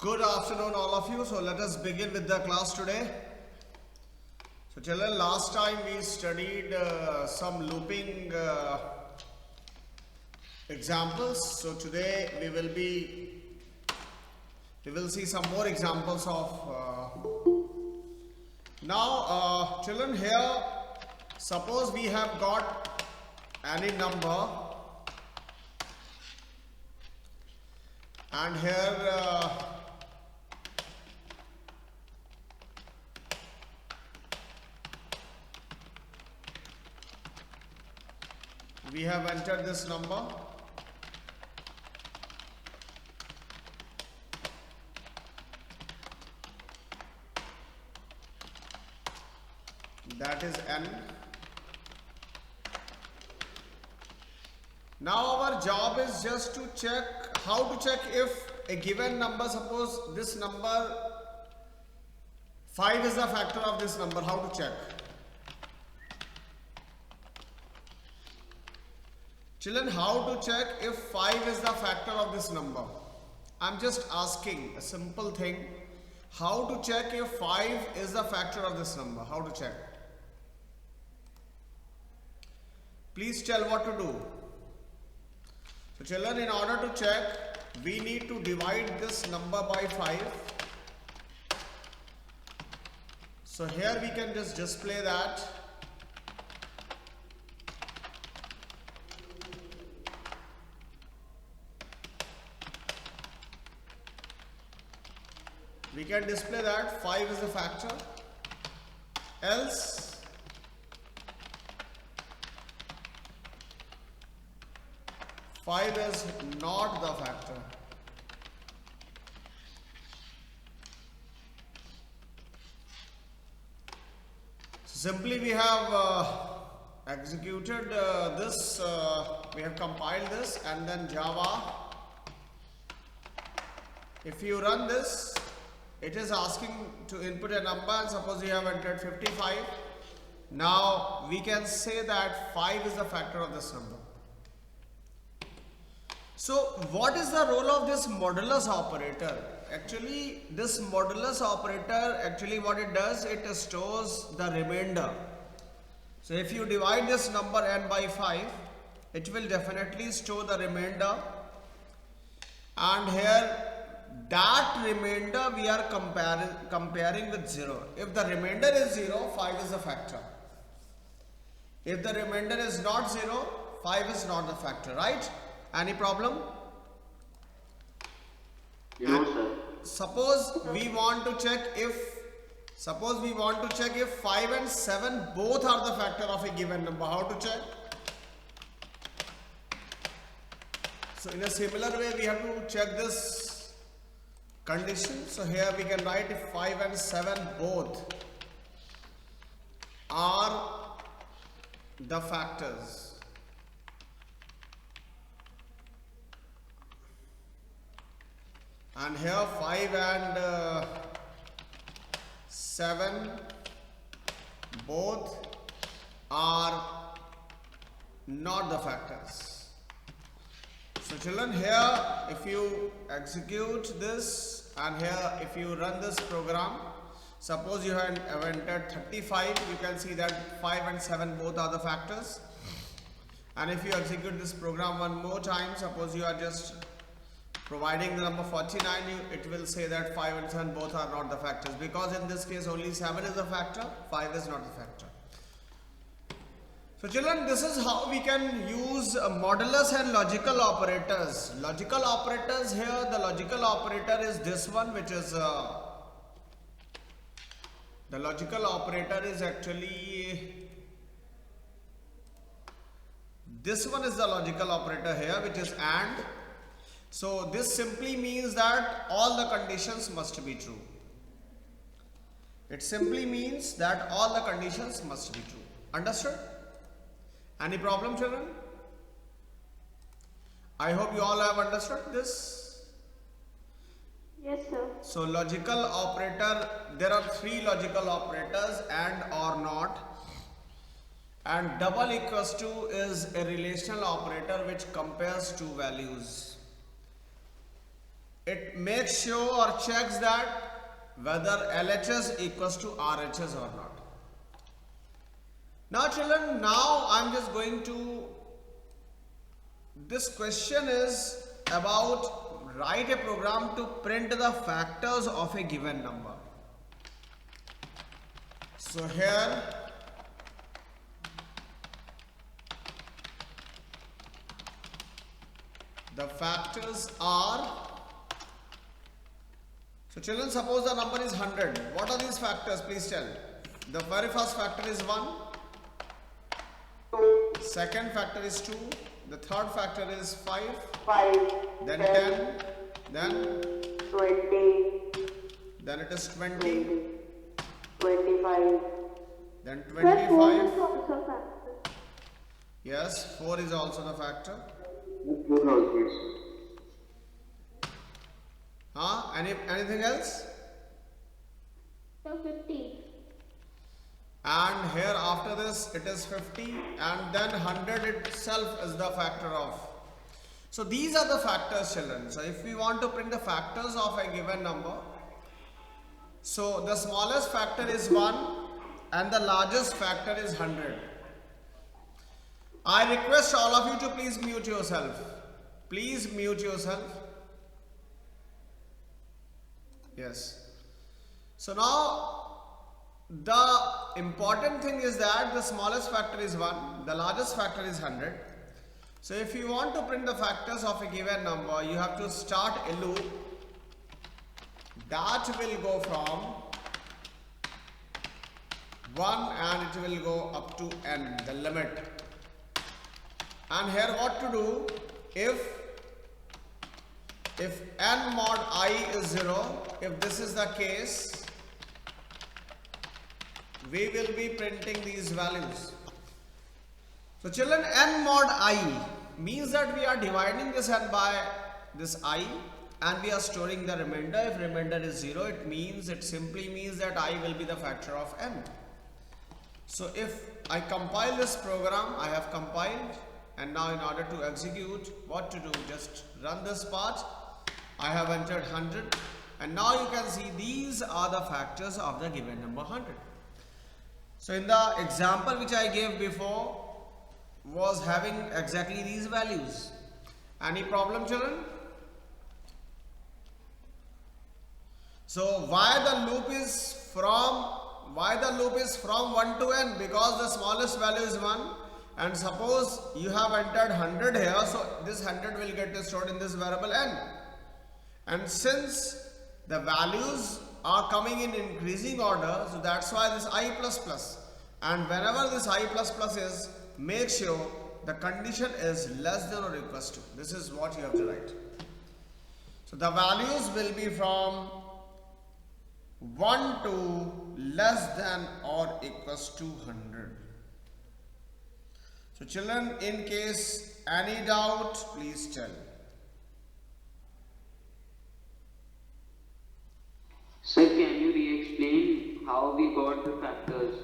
Good afternoon all of you. So let us begin with the class today. So children, last time we studied some looping examples. So today we will see some more examples of now children, here suppose we have got any number and here we have entered this number that is n. Now our job is just to check how to check if a given number, suppose this number 5 is the factor of this number, how to check? Children, how to check if 5 is the factor of this number? I'm just asking a simple thing. How to check if 5 is the factor of this number? How to check? Please tell what to do. So children, in order to check, we need to divide this number by 5. So here we can just display that. We can display that 5 is a factor, else five is not the factor. So simply we have executed this, we have compiled this, and then Java, if you run this, it is asking to input a number, and suppose you have entered 55. Now we can say that 5 is the factor of this number. So what is the role of this modulus operator? Actually this modulus operator, actually what it does, it stores the remainder. So if you divide this number n by 5, it will definitely store the remainder, and here that remainder we are comparing with 0. If the remainder is 0, 5 is a factor. If the remainder is not 0, 5 is not the factor, right? Any problem? No, sir. Suppose we want to check if 5 and 7 both are the factor of a given number. How to check? So in a similar way we have to check this condition. So here we can write if 5 and 7 both are the factors. And here 5 and 7 both are not the factors. So children, here if you execute this and here if you run this program, suppose you have entered 35, you can see that 5 and 7 both are the factors. And if you execute this program one more time, suppose you are just providing the number 49, it will say that 5 and 7 both are not the factors, because in this case only 7 is a factor, 5 is not a factor. So children, this is how we can use modulus and logical operators. Logical operators, here the logical operator is this one, which is the logical operator is actually this one is the logical operator here, which is AND. So this simply means that all the conditions must be true. It simply means that all the conditions must be true. Understood? Any problem, children? I hope you all have understood this. Yes, sir. So logical operator, there are 3 logical operators, AND, OR, NOT. And double equals to is a relational operator which compares two values. it makes sure or checks that whether LHS equals to RHS or not. Now children, now I'm just going to, this question is about write a program to print the factors of a given number. So here the factors are, so children, suppose the number is 100. What are these factors? Please tell. The very first factor is 1. Second factor is 2. The third factor is 5. 5, Then 10. Then 20, then it is 20. 25. Then Sir, 4 is 25. also factor. Yes, 4 is also the factor. Anything else? So 50. And here after this it is 50, and then 100 itself is the factor of. So these are the factors, children. So if we want to print the factors of a given number, so the smallest factor is 1 and the largest factor is 100. I request all of you to please mute yourself. Please mute yourself. Yes. So now the important thing is that the smallest factor is 1, the largest factor is 100. So if you want to print the factors of a given number, you have to start a loop that will go from 1 and it will go up to n, the limit. And here what to do, if n mod I is 0, if this is the case, we will be printing these values. So children, n mod I means that we are dividing this n by this I and we are storing the remainder. If remainder is 0, it simply means that I will be the factor of n. So if I compile this program, I have compiled, and now in order to execute, what to do, just run this part. I have entered 100, and now you can see these are the factors of the given number 100. So in the example which I gave before was having exactly these values. Any problem, children? So why the loop is from 1 to n? Because the smallest value is 1, and suppose you have entered 100 here, so this 100 will get stored in this variable n. And since the values are coming in increasing order, so that's why this I plus plus, and whenever this I plus plus is, make sure the condition is less than or equals to. This is what you have to write. So the values will be from 1 to less than or equals to 100. So children, in case any doubt, please tell. Sir, can you re-explain how we got the factors?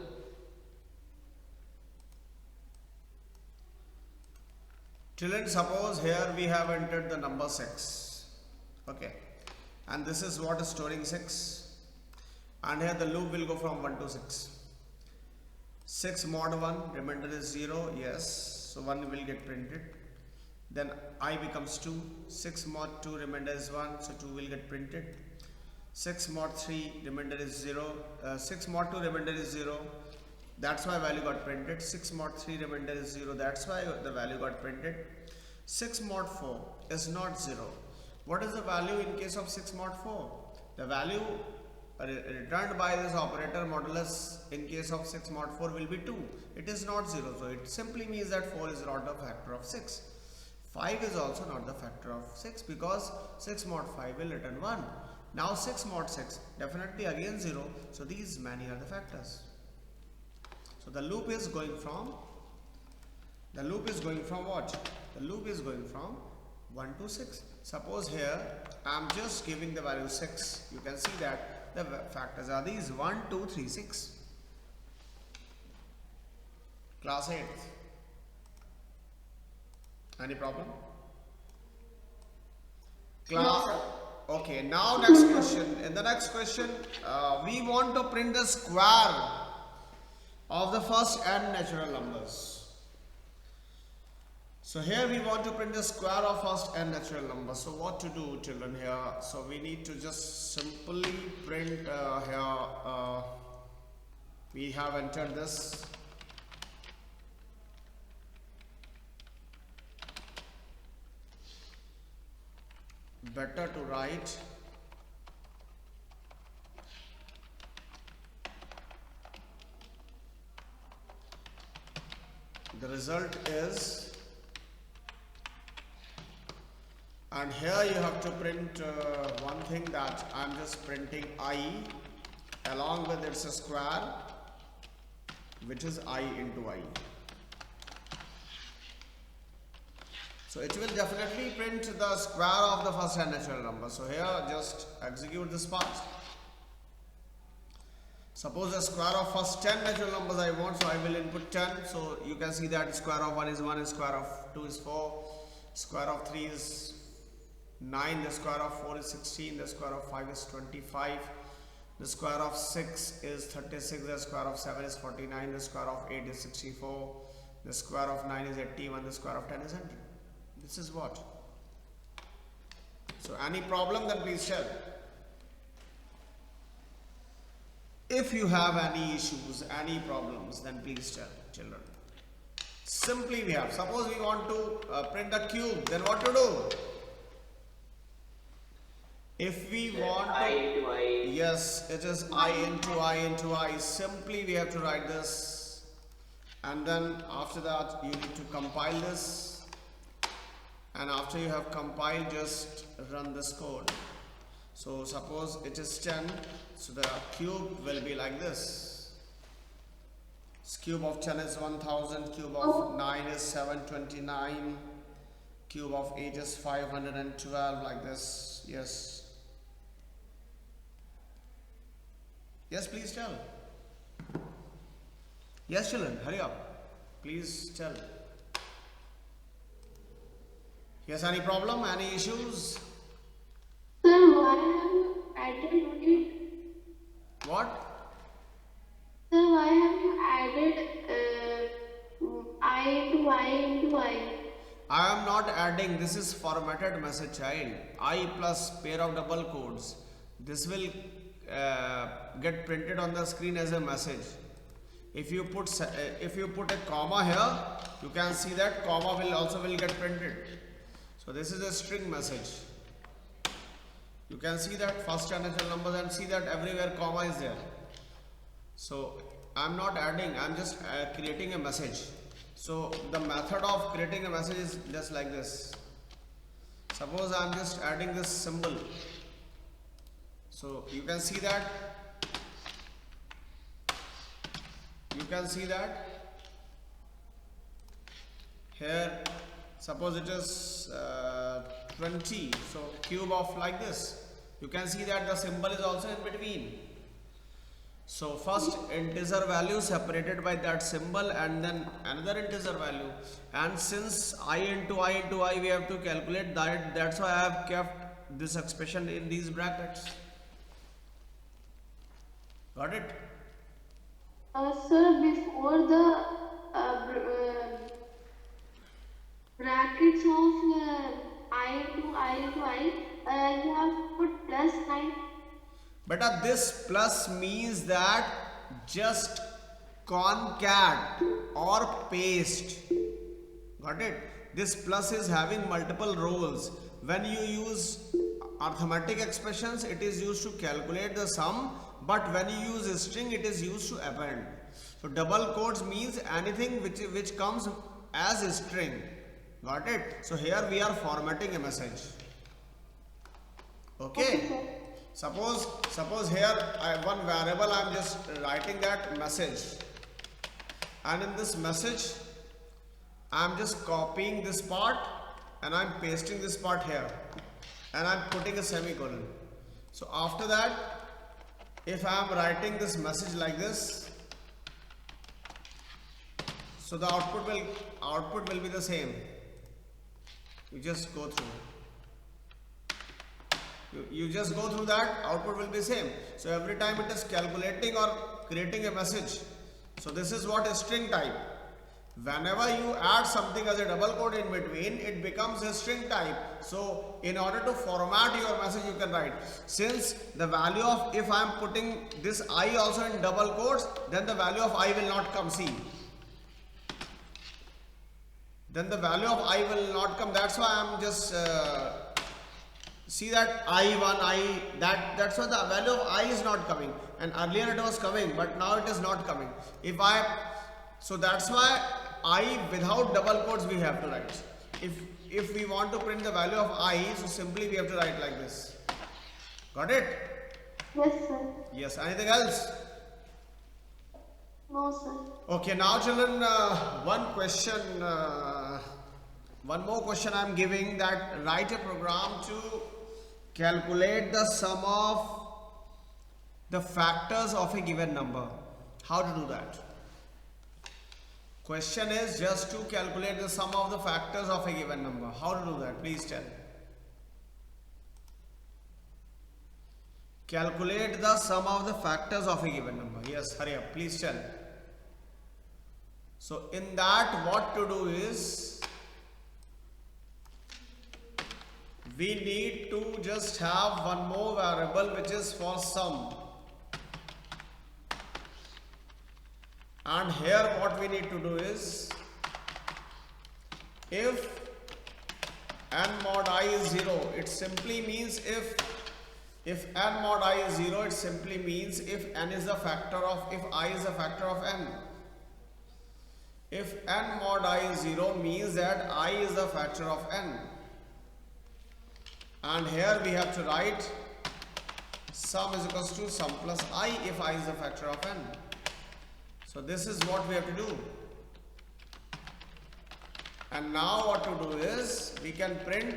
Children, suppose here we have entered the number 6. Okay. And this is what is storing 6. And here the loop will go from 1 to 6. 6 mod 1, remainder is 0, yes. So 1 will get printed. Then I becomes 2. 6 mod 2, remainder is 1, so 2 will get printed. 6 mod 3, remainder is 0. 6 mod 2, remainder is 0. That's why value got printed. 6 mod 3, remainder is 0. That's why the value got printed. 6 mod 4 is not 0. What is the value in case of 6 mod 4? The value returned by this operator modulus in case of 6 mod 4 will be 2. It is not 0. So it simply means that 4 is not the factor of 6. 5 is also not the factor of 6 because 6 mod 5 will return 1. Now 6 mod 6, definitely again 0. So these many are the factors. So the loop is going from what? The loop is going from 1 to 6. Suppose here I am just giving the value 6. You can see that the factors are these 1, 2, 3, 6. Class 8. Any problem? No, sir. Okay, now next question. In the next question, we want to print the square of the first n natural numbers. So here we want to print the square of first n natural numbers. So what to do, children, here? So we need to just simply print here. We have entered this. Better to write the result is, and here you have to print one thing, that I am just printing I along with its square, which is I into I. So it will definitely print the square of the first n natural number. So here just execute this part. Suppose the square of first 10 natural numbers I want, so I will input 10. So you can see that square of 1 is 1, square of 2 is 4, square of 3 is 9, the square of 4 is 16, the square of 5 is 25, the square of 6 is 36, the square of 7 is 49, the square of 8 is 64, the square of 9 is 81, the square of 10 is 100. This is what? So any problem, then please tell. If you have any issues, any problems, then please tell, children. Simply we have, suppose we want to print a cube, then what to do? If we want I into I. yes, it is I into I into I. Simply we have to write this, and then after that you need to compile this. And after you have compiled, just run this code. So suppose it is 10, so the cube will be like this. Cube of 10 is 1000, cube of 9 is 729, cube of 8 is 512, like this. Yes. Yes, please tell. Yes, children, hurry up. Please tell. Yes, any problem? Any issues? Sir, why have you added unit? What? Sir, why have you added I into I into I? I am not adding, this is formatted message, child. I plus pair of double quotes. This will get printed on the screen as a message. If you put a comma here, you can see that comma will also get printed. So this is a string message. You can see that first n natural numbers and see that everywhere comma is there. So I am not adding, I am just creating a message. So the method of creating a message is just like this. Suppose I am just adding this symbol. So you can see that. You can see that here. Suppose it is 20, so cube of like this. You can see that the symbol is also in between. So first integer value separated by that symbol, and then another integer value. And since I into I into I we have to calculate that, that's why I have kept this expression in these brackets. Got it? Sir, before the brackets of I into I into I, you have put plus 9. But this plus means that just concat or paste. Got it? This plus is having multiple roles. When you use arithmetic expressions, it is used to calculate the sum, but when you use a string, it is used to append. So double quotes means anything which comes as a string. Got it? So here we are formatting a message. Okay. Suppose here one variable I am just writing that message, and in this message I am just copying this part and I am pasting this part here, and I am putting a semicolon. So after that, if I am writing this message like this, so the output will be the same. You just go through. You just go through that, output will be same. So every time it is calculating or creating a message. So this is what is string type. Whenever you add something as a double quote in between, it becomes a string type. So in order to format your message, you can write, since the value of, if I am putting this I also in double quotes, then the value of I will not come. See, then the value of I will not come. That's why I am just see that I1, that's why the value of I is not coming, and earlier it was coming, but now it is not coming. So that's why I without double quotes we have to write. If we want to print the value of I, so simply we have to write like this. Got it? Yes, sir. Yes. Anything else? No, sir. Okay, now children, one more question I am giving, that write a program to calculate the sum of the factors of a given number. How to do that? Question is just to calculate the sum of the factors of a given number. How to do that? Please tell. Calculate the sum of the factors of a given number. Yes, hurry up. Please tell. So in that, what to do is, we need to just have one more variable which is for sum. And here what we need to do is, if n mod I is 0, it simply means if n mod I is 0, it simply means if n is a factor of, if I is a factor of n. If n mod I is 0 means that I is a factor of n. And here we have to write sum is equals to sum plus I if I is a factor of n. So this is what we have to do. And now what to do is, we can print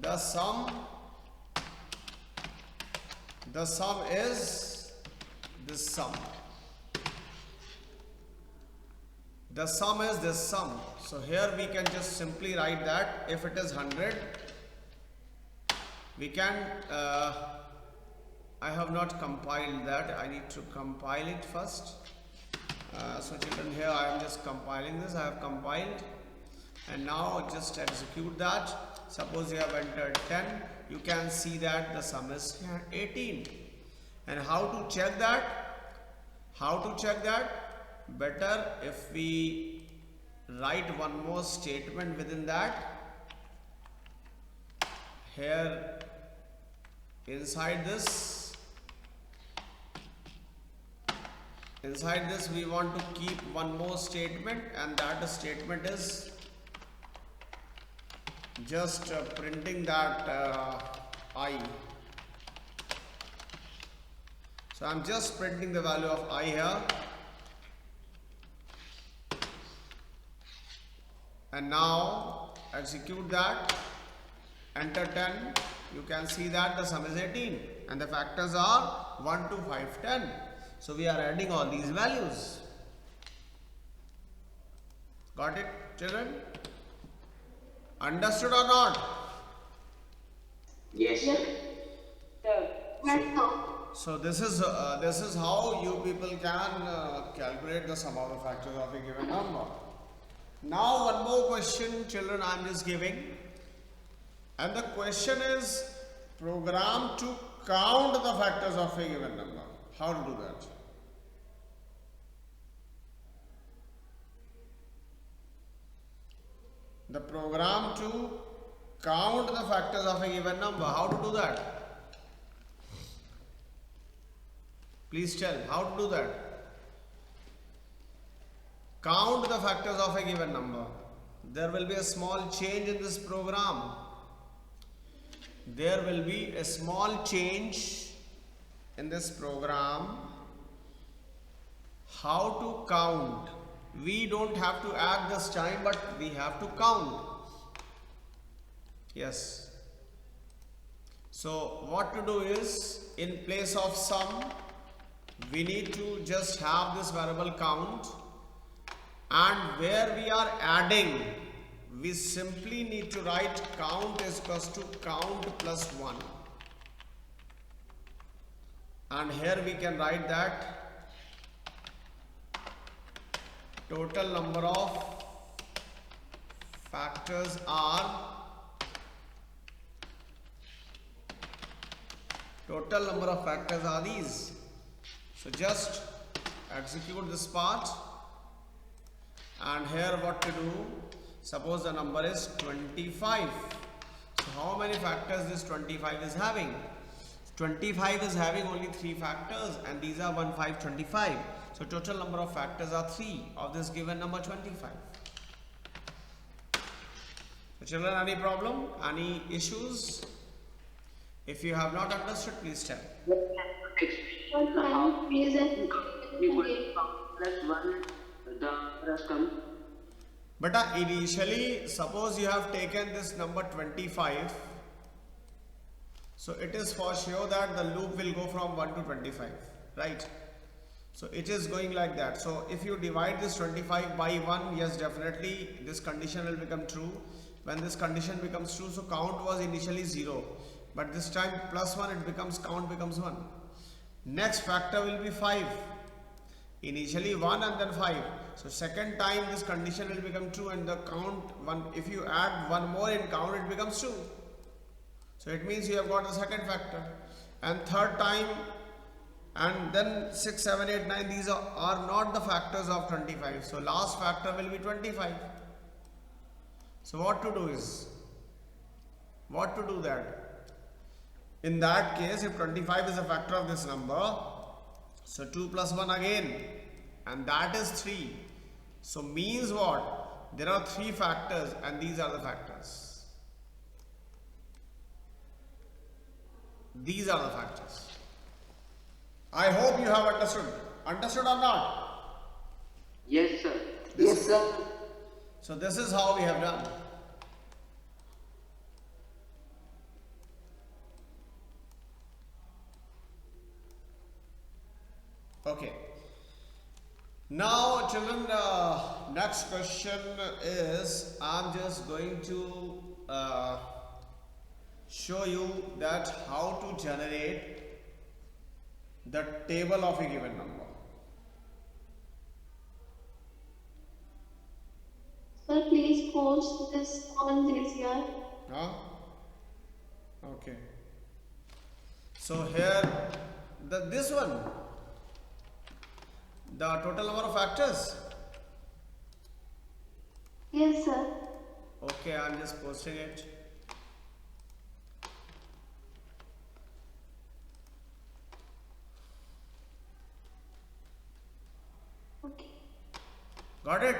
the sum. The sum is this sum. The sum is this sum. So here we can just simply write that if it is 100, we can I have not compiled that. I need to compile it first. So children, here I am just compiling this. I have compiled, and now just execute that. Suppose you have entered 10, you can see that the sum is 18. And how to check that? How to check that? Better if we write one more statement within that. Here inside this we want to keep one more statement, and that statement is just printing that I. So I'm just printing the value of I here, and now execute that, enter 10. You can see that the sum is 18 and the factors are 1, 2, 5, 10. So we are adding all these values. Got it, children? Understood or not? Yes, Yes, sir. yes, sir. So this is how you people can calculate the sum of the factors of a given number. Now one more question, children, I am just giving. And the question is, program to count the factors of a given number. How to do that? The program to count the factors of a given number. How to do that? Please tell, how to do that? Count the factors of a given number. There will be a small change in this program. There will be a small change in this program. How to count? We don't have to add this time, but we have to count. Yes. So what to do is, in place of sum, we need to just have this variable count, and where we are adding we simply need to write count is equals to count plus 1. And here we can write that total number of factors are these. So just execute this part, and here what to do, suppose the number is 25. So how many factors this 25 is having? 25 is having only 3 factors, and these are 1, 5, 25. So total number of factors are 3 of this given number 25. So children, any problem? Any issues? If you have not understood, please tell. Sir, can you please explain? Plus 1, the answer has come. But initially, suppose you have taken this number 25. So it is for sure that the loop will go from 1 to 25, right? So it is going like that. So if you divide this 25 by 1, yes, definitely this condition will become true. When this condition becomes true, so count was initially 0. But this time plus 1, it becomes, count becomes 1. Next factor will be 5. Initially 1 and then 5. So second time this condition will become true, and the count 1, if you add 1 more in count, it becomes 2. So it means you have got the second factor. And third time, and then 6, 7, 8, 9, these are not the factors of 25. So last factor will be 25. So what to do is, in that case, if 25 is a factor of this number, so 2 plus 1 again, and that is 3. So means what? There are 3 factors, and these are the factors. These are the factors. I hope you have understood. Understood or not? Yes, sir. Yes, sir. So this is how we have done. Okay. Now children, next question is, I'm just going to show you that how to generate the table of a given number. Sir, please post this on this year. Huh? Okay. So here, this one, the total number of factors. Yes, sir. Okay, I'm just posting it. Okay. Got it?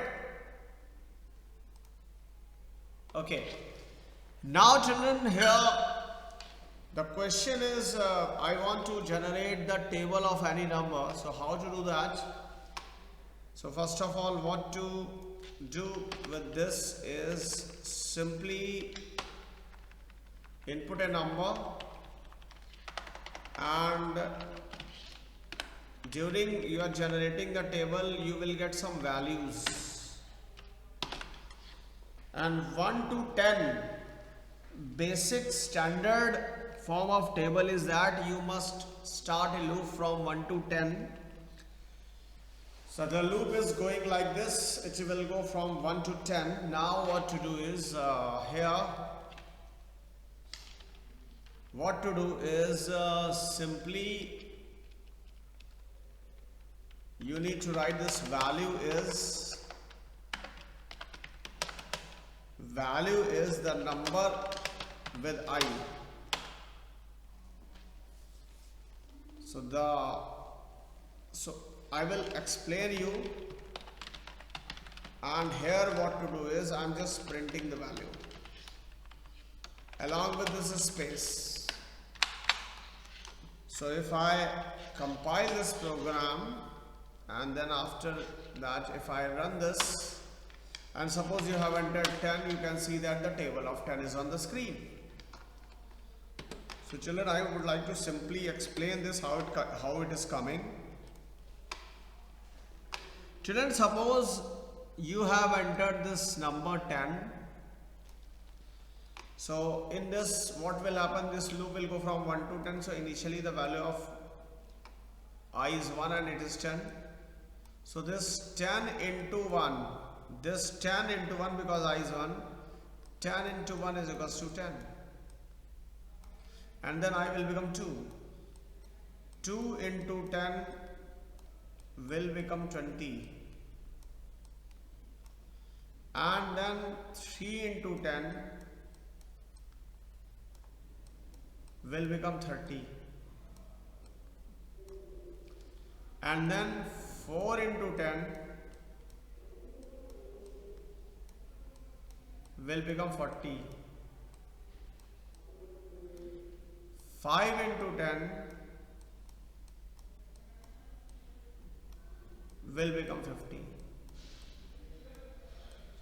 Okay. Now children, here the question is, I want to generate the table of any number. So how to do that? So first of all, what to do with this is simply input a number, and during you are generating the table, you will get some values, and 1 to 10 basic standard form of table is that you must start a loop from 1 to 10. So the loop is going like this, it will go from 1 to 10. Now what to do is, simply you need to write this value is the number with I. So I will explain you, and here what to do is, I'm just printing the value along with this space. So if I compile this program, and then after that if I run this, and suppose you have entered 10, you can see that the table of 10 is on the screen. So children, I would like to simply explain this, how it is coming. Children, suppose you have entered this number 10, So in this, what will happen, this loop will go from 1 to 10. So initially the value of I is 1 and it is 10. So this 10 into 1, this 10 into 1, because I is 1, 10 into 1 is equals to 10. And then I will become 2. 2 into 10 will become 20. And then 3 into 10 will become 30. And then 4 into 10 will become 40. 5 into 10 will become 50.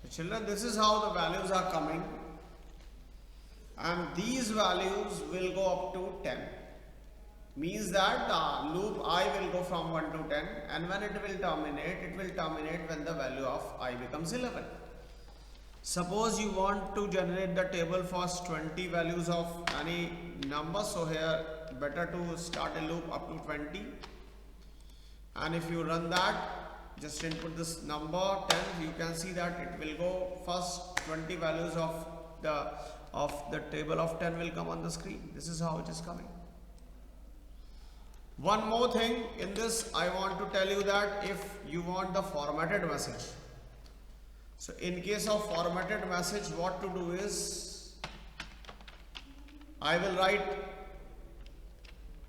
So children, this is how the values are coming, and these values will go up to 10. Means that the loop I will go from 1 to 10, and when it will terminate when the value of I becomes 11. Suppose you want to generate the table for 20 values of any number, so here better to start a loop up to 20, and if you run that, just input this number 10, you can see that it will go first 20 values of the table of 10 will come on the screen. This is how it is coming. One more thing in this, I want to tell you that if you want the formatted message, so in case of formatted message, what to do is, I will write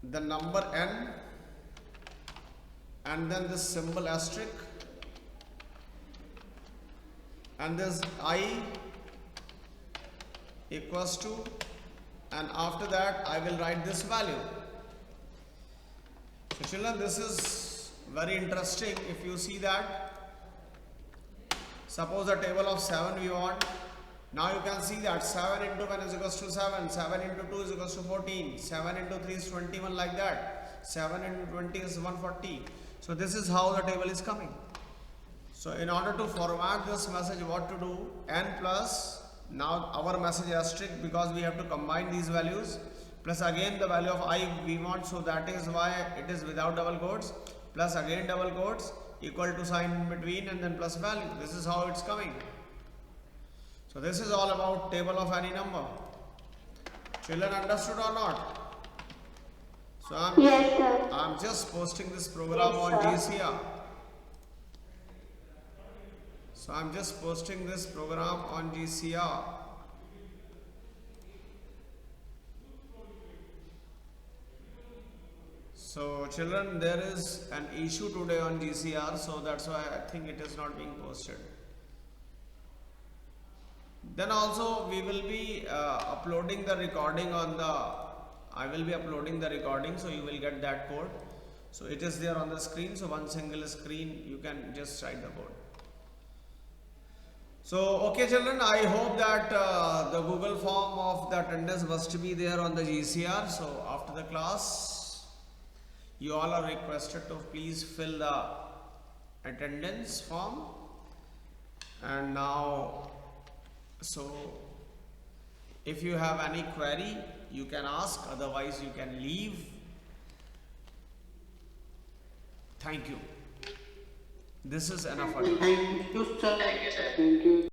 the number n and then this symbol asterisk and this I equals to, and after that I will write this value. So children, this is very interesting. If you see that, suppose a table of 7 we want. Now you can see that 7 into 1 is equals to 7, 7 into 2 is equals to 14, 7 into 3 is 21, like that, 7 into 20 is 140. So this is how the table is coming. So in order to format this message, what to do, n plus, now our message asterisk, because we have to combine these values, plus again the value of I we want, so that is why it is without double quotes, plus again double quotes, equal to sign in between, and then plus value. This is how it's coming. So this is all about table of any number. Children, understood or not? So Yes, sir. I'm just posting this program on GCR. So I'm just posting this program on GCR. So children, there is an issue today on GCR, so that's why I think it is not being posted. Then also we will be uploading the recording on I will be uploading the recording, so you will get that code. So it is there on the screen, so one single screen, you can just write the code. So okay children, I hope that the Google form of the attendance must be there on the GCR. So after the class, you all are requested to please fill the attendance form. And now, so if you have any query, you can ask, otherwise you can leave. Thank you. This is enough for you. Thank you, sir. Thank you.